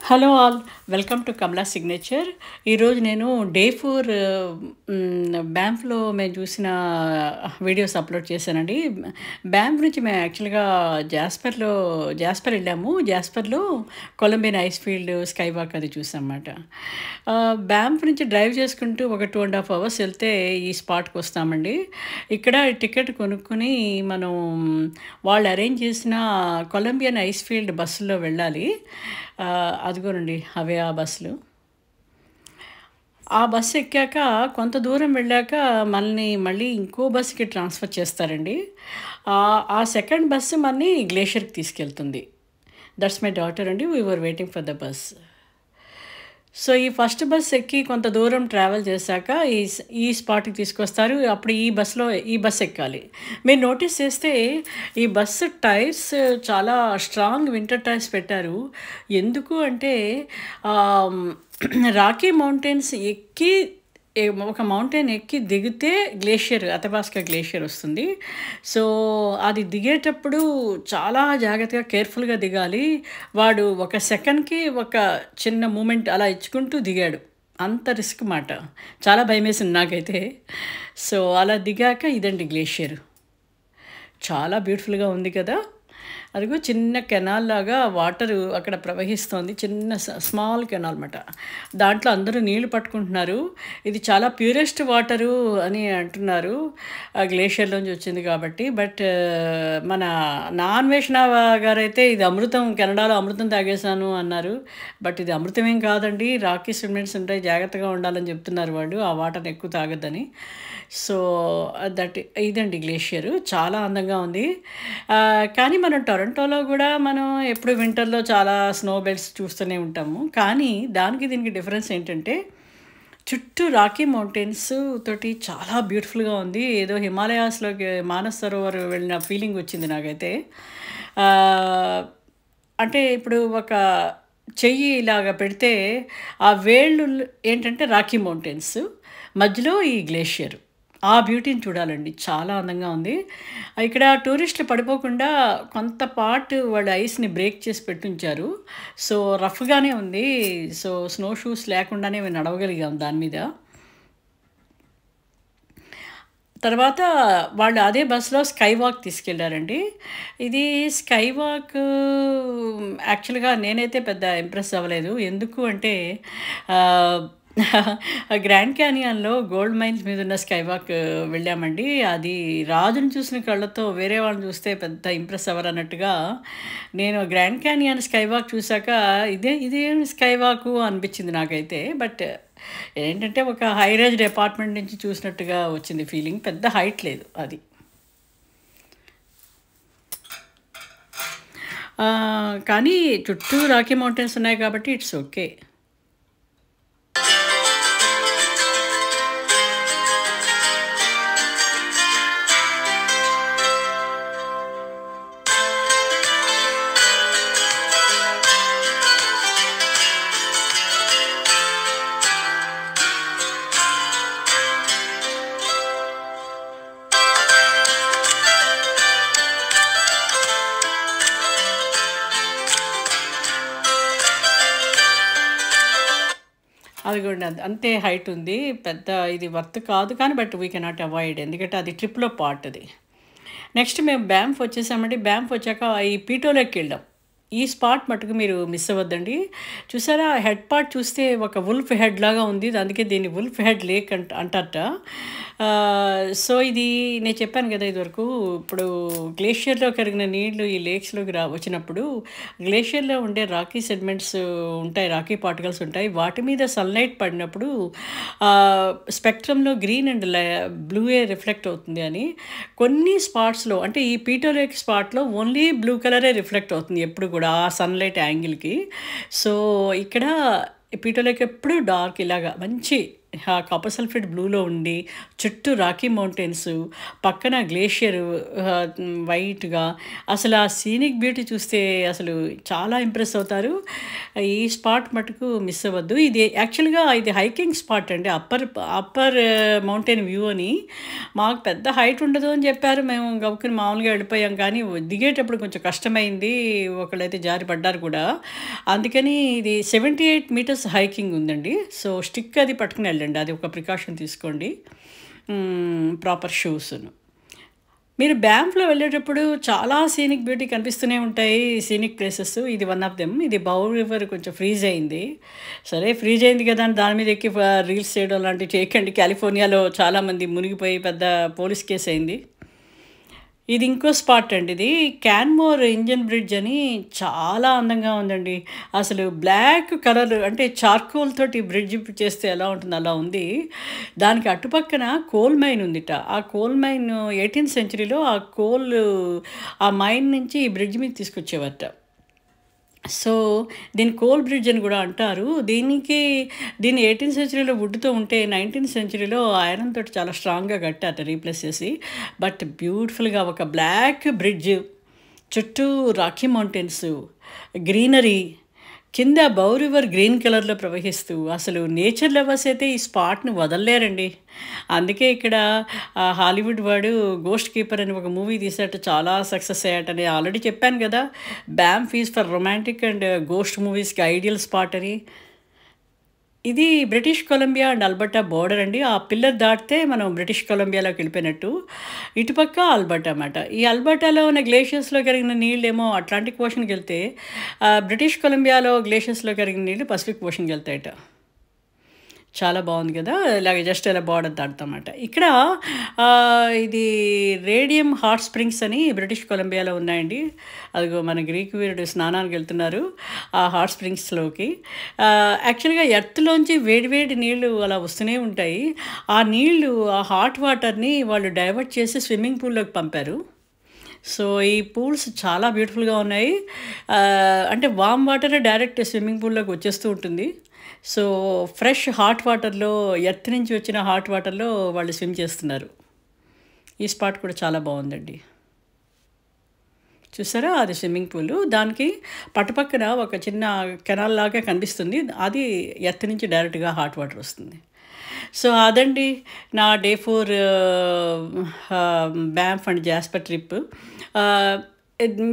Hello all, welcome to Kamala signature. ఈరోజు నేను day 4 బ్యాంఫ్లో మేము చూసిన వీడియోస్ అప్లోడ్ చేశానండి. బ్యాంఫ్ నుంచి మేము యాక్చువల్గా జాస్పర్ వెళ్ళాము. జాస్పర్లో Columbian ice field, sky walk అది చూసామన్నమాట. బ్యాంఫ్ నుంచి డ్రైవ్ చేసుకుంటూ ఒక 2.5 hours వెళ్తే ఈ స్పాట్కి వస్తామండి. ఇక్కడ టికెట్ కొనుక్కొని మనం వాళ్ళు అరేంజ్ చేసిన కొలంబియన్ ఐస్ ఫీల్డ్ బస్సులో వెళ్ళాలి. అదిగోనండి అవే ఆ బస్సులు. ఆ బస్సు ఎక్కాక కొంత దూరం వెళ్ళాక మనల్ని మళ్ళీ ఇంకో బస్సుకి ట్రాన్స్ఫర్ చేస్తారండి. ఆ సెకండ్ బస్సు మనని గ్లేషియర్కి తీసుకెళ్తుంది. దట్స్ మై డాటర్ అండి. We were waiting for the bus. So ఈ ఫస్ట్ బస్ ఎక్కి కొంత దూరం ట్రావెల్ చేశాక ఈ స్పాట్కి తీసుకొస్తారు. అప్పుడు ఈ బస్ ఎక్కాలి. మీరు నోటీస్ చేస్తే ఈ బస్సు టైర్స్ చాలా స్ట్రాంగ్ వింటర్ టైర్స్ పెట్టారు. ఎందుకు అంటే రాకీ మౌంటైన్స్ ఎక్కి ఒక మౌంటైన్ ఎక్కి దిగితే అథబాస్కా గ్లేషియర్ వస్తుంది. సో అది దిగేటప్పుడు చాలా జాగ్రత్తగా కేర్ఫుల్గా దిగాలి. వాడు ఒక సెకండ్కి ఒక చిన్న మూమెంట్ అలా ఇచ్చుకుంటూ దిగాడు. అంత రిస్క్ మాట. చాలా భయమేసింది నాకైతే. సో అలా దిగాక ఇదండి గ్లేషియర్. చాలా బ్యూటిఫుల్గా ఉంది కదా. అదిగో చిన్న కెనాల్ లాగా వాటరు అక్కడ ప్రవహిస్తోంది. చిన్న స్మాల్ కెనాల్ అన్నమాట. దాంట్లో అందరూ నీళ్లు పట్టుకుంటున్నారు. ఇది చాలా ప్యూరెస్ట్ వాటరు అని అంటున్నారు, ఆ గ్లేషియర్లోంచి వచ్చింది కాబట్టి. బట్ మన నాన్వేషణ గారైతే ఇది అమృతం, కెనడాలో అమృతం తాగేశాను అన్నారు. బట్ ఇది అమృతమేం కాదండి. రాకీ సెడిమెంట్స్ ఉంటాయి, జాగ్రత్తగా ఉండాలని చెప్తున్నారు వాళ్ళు, ఆ వాటర్ని ఎక్కువ తాగొద్దని. సో ఇదండి గ్లేషియర్. చాలా అందంగా ఉంది. కానీ మనం టొరంటోలో కూడా మనం ఎప్పుడు వింటర్లో చాలా స్నో బెల్ట్స్ చూస్తూనే ఉంటాము. కానీ దీనికి డిఫరెన్స్ ఏంటంటే చుట్టూ రాకీ మౌంటైన్స్ తోటి చాలా బ్యూటిఫుల్గా ఉంది. ఏదో హిమాలయాస్లోకి మానస్ సరోవర్ వెళ్ళిన ఫీలింగ్ వచ్చింది నాకైతే. అంటే ఇప్పుడు ఒక చెయ్యి ఇలాగా పెడితే ఆ వేళ్ళు ఏంటంటే రాకీ మౌంటైన్స్, మధ్యలో ఈ గ్లేషియర్. ఆ బ్యూటీని చూడాలండి. చాలా అందంగా ఉంది. ఇక్కడ టూరిస్టులు పడిపోకుండా కొంత పార్ట్ వాళ్ళు ఐస్ని బ్రేక్ చేసి పెట్టుంచారు. సో రఫ్గానే ఉంది. సో స్నో షూస్ లేకుండానే మేము నడవగలిగాం దాని మీద. తర్వాత వాళ్ళు అదే బస్సులో స్కై వాక్ తీసుకెళ్ళారండి. ఇది స్కై వాక్ యాక్చువల్గా నేనైతే పెద్ద ఇంప్రెస్ అవ్వలేదు. ఎందుకు అంటే గ్రాండ్ క్యానియన్లో గోల్డ్ మైన్స్ మీద ఉన్న స్కై వాక్ వెళ్ళామండి. అది రాజుని చూసిన కళ్ళతో వేరే వాళ్ళని చూస్తే పెద్ద ఇంప్రెస్ అవ్వరు అన్నట్టుగా నేను గ్రాండ్ క్యానియన్ స్కై వాక్ చూశాక ఇదేం స్కై వాకు అనిపించింది నాకైతే. బట్ ఏంటంటే ఒక హై రైజ్డ్ అపార్ట్మెంట్ నుంచి చూసినట్టుగా వచ్చింది ఫీలింగ్. పెద్ద హైట్ లేదు అది. కానీ చుట్టూ రాకీ మౌంటైన్స్ ఉన్నాయి కాబట్టి ఇట్స్ ఓకే. అదిగోండి అంతే హైట్ ఉంది. పెద్ద ఇది వర్త్ కాదు కానీ బట్ వీ కెనాట్ అవాయిడ్, ఎందుకంటే అది ట్రిప్లో పార్ట్ అది. నెక్స్ట్ మేము బ్యాంఫ్ వచ్చేసామండి. బ్యాంఫ్ వచ్చాక ఈ పీటోలోకి వెళ్ళాం. ఈ స్పాట్ మటుకు మీరు మిస్ అవ్వద్దండి. చూసారా, హెడ్ పార్ట్ చూస్తే ఒక వుల్ఫ్ హెడ్ లాగా ఉంది. అందుకే దీన్ని వుల్ఫ్ హెడ్ లేక్ అంటారట. సో ఇది నేను చెప్పాను కదా ఇదివరకు. ఇప్పుడు గ్లేషియర్లో కరిగిన నీళ్లు ఈ లేక్స్లోకి వచ్చినప్పుడు గ్లేషియర్లో ఉండే రాకీ సెడిమెంట్స్ ఉంటాయి, రాకీ పార్టికల్స్ ఉంటాయి. వాటి మీద సన్లైట్ పడినప్పుడు స్పెక్ట్రమ్లో గ్రీన్ అండ్ బ్లూయే రిఫ్లెక్ట్ అవుతుంది అని. కొన్ని స్పాట్స్లో అంటే ఈ పీటో లేక్ స్పాట్లో ఓన్లీ బ్లూ కలరే రిఫ్లెక్ట్ అవుతుంది ఎప్పుడు కూడా ఆ సన్లైట్ యాంగిల్కి. సో ఇక్కడ పీటో లేక్ ఎప్పుడు డార్క్ ఇలాగా మంచి కాపర్ సల్ఫేట్ బ్లూలో ఉండి చుట్టూ రాకీ మౌంటైన్స్, పక్కన గ్లేషియర్ వైట్గా, అసలు ఆ సీనిక్ బ్యూటీ చూస్తే అసలు చాలా ఇంప్రెస్ అవుతారు. ఈ స్పాట్ మటుకు మిస్ అవ్వద్దు. ఇది యాక్చువల్గా ఇది హైకింగ్ స్పాట్ అండి. అప్పర్ మౌంటైన్ వ్యూ అని. మాకు పెద్ద హైట్ ఉండదు అని చెప్పారు. మేము గబుక్కుని మామూలుగా వెళ్ళిపోయాం, కానీ దిగేటప్పుడు కొంచెం కష్టమైంది. ఒకళ్ళైతే జారి పడ్డారు కూడా. అందుకని ఇది 78 మీటర్స్ హైకింగ్ ఉందండి. సో స్టిక్ అది పట్టుకుని వెళ్ళండి, అది ఒక ప్రికాషన్ తీసుకోండి. ప్రాపర్ షూస్ను. మీరు బ్యాంఫ్లో వెళ్ళేటప్పుడు చాలా సీనిక్ బ్యూటీ కనిపిస్తూనే ఉంటాయి, సీనిక్ ప్లేసెస్. ఇది వన్ ఆఫ్ దెమ్. ఇది బౌ రివర్ కొంచెం ఫ్రీజ్ అయింది. సరే ఫ్రీజ్ అయింది కదా అని దాని మీద ఎక్కి రీల్స్ చేయడం లాంటివి చేయకండి. కాలిఫోర్నియాలో చాలామంది మునిగిపోయి పెద్ద పోలీస్ కేసు అయింది. ఇది ఇంకో స్పాట్ అండి. ఇది క్యాన్మోర్ ఇంజన్ బ్రిడ్జ్ అని చాలా అందంగా ఉందండి. అసలు బ్లాక్ కలర్ అంటే చార్కోల్ తోటి బ్రిడ్జ్ చేస్తే ఎలా ఉంటుందో అలా ఉంది. దానికి అటుపక్కన కోల్ మైన్ ఉందిట. ఆ కోల్ మైన్ 18th సెంచరీలో ఆ మైన్ నుంచి ఈ బ్రిడ్జ్ మీద తీసుకొచ్చేవారట. సో దీన్ని కోల్ బ్రిడ్జ్ అని కూడా అంటారు. దీన్ని 18th సెంచరీలో వుడ్తో ఉంటే 19th సెంచరీలో ఐరన్ తోటి చాలా స్ట్రాంగ్గా కట్టారు రీప్లేస్ చేసి. బట్ బ్యూటిఫుల్గా ఒక బ్లాక్ బ్రిడ్జ్, చుట్టూ రాకీ మౌంటైన్స్, గ్రీనరీ, కింద బౌ రివర్ గ్రీన్ కలర్లో ప్రవహిస్తూ అసలు నేచర్ లవర్స్ అయితే ఈ స్పాట్ని వదలలేరండి. అందుకే ఇక్కడ హాలీవుడ్ వాడు గోస్ట్ కీపర్ అని ఒక మూవీ తీసాట, చాలా సక్సెస్ అయ్యాటని ఆల్రెడీ చెప్పాను కదా. Banff is for romantic and ghost మూవీస్కి ఐడియల్ స్పాట్ అని. ఇది British Columbia and Alberta border అండి. ఆ పిల్లర్ దాటితే మనం బ్రిటిష్ కొలంబియాలోకి వెళ్ళిపోయినట్టు. ఇటుపక్క అల్బర్టా అన్నమాట. ఈ అల్బర్టాలో ఉన్న గ్లేషియర్స్లో కరిగిన నీళ్ళేమో అట్లాంటిక్ ఓషన్కి వెళ్తే, బ్రిటిష్ కొలంబియాలో గ్లేషియర్స్లో కరిగిన నీళ్ళు పసిఫిక్ ఓషన్కి వెళ్తాయట. చాలా బాగుంది కదా. ఇలాగ జస్ట్ ఇలా బార్డర్ దాటుతామన్నమాట. ఇక్కడ ఇది రేడియం హాట్ స్ప్రింగ్స్ అని బ్రిటిష్ కొలంబియాలో ఉన్నాయండి. అదిగో మన గ్రీక్ వీరుడు స్నానానికి వెళ్తున్నారు ఆ హాట్ స్ప్రింగ్స్లోకి. యాక్చువల్గా ఎర్త్లోంచి వేడివేడి నీళ్ళు అలా వస్తూనే ఉంటాయి. ఆ నీళ్ళు, ఆ హాట్ వాటర్ని వాళ్ళు డైవర్ట్ చేసి స్విమ్మింగ్ పూల్లోకి పంపారు. సో ఈ పూల్స్ చాలా బ్యూటిఫుల్గా ఉన్నాయి. అంటే వామ్ వాటర్ డైరెక్ట్ స్విమ్మింగ్ పూల్లోకి వచ్చేస్తూ ఉంటుంది. సో ఫ్రెష్ హాట్ వాటర్లో, ఎర్త్ నుంచి వచ్చిన హాట్ వాటర్లో వాళ్ళు స్విమ్ చేస్తున్నారు. ఈ స్పాట్ కూడా చాలా బాగుందండి. చూసారా, అది స్విమ్మింగ్ పూల్. దానికి పట్టుపక్కన ఒక చిన్న కెనాల్ లాగా కనిపిస్తుంది. అది ఎర్త్ నుంచి డైరెక్ట్గా హాట్ వాటర్ వస్తుంది. సో అదండి నా డే 4 బ్యాంఫ్ అండ్ జాస్పర్ ట్రిప్.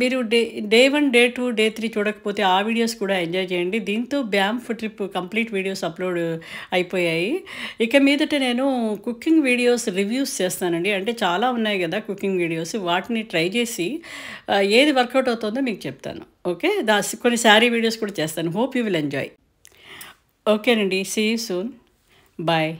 మీరు డే 1, డే 2, డే 3 చూడకపోతే ఆ వీడియోస్ కూడా ఎంజాయ్ చేయండి. దీంతో బ్యాంఫ్ ట్రిప్ కంప్లీట్ వీడియోస్ అప్లోడ్ అయిపోయాయి. ఇక మీదట నేను కుకింగ్ వీడియోస్ రివ్యూస్ చేస్తానండి. అంటే చాలా ఉన్నాయి కదా కుకింగ్ వీడియోస్, వాటిని ట్రై చేసి ఏది వర్కౌట్ అవుతుందో మీకు చెప్తాను. ఓకే, కొన్ని శారీ వీడియోస్ కూడా చేస్తాను. Hope you will enjoy. ఓకేనండి, సీ యూ సూన్. బాయ్.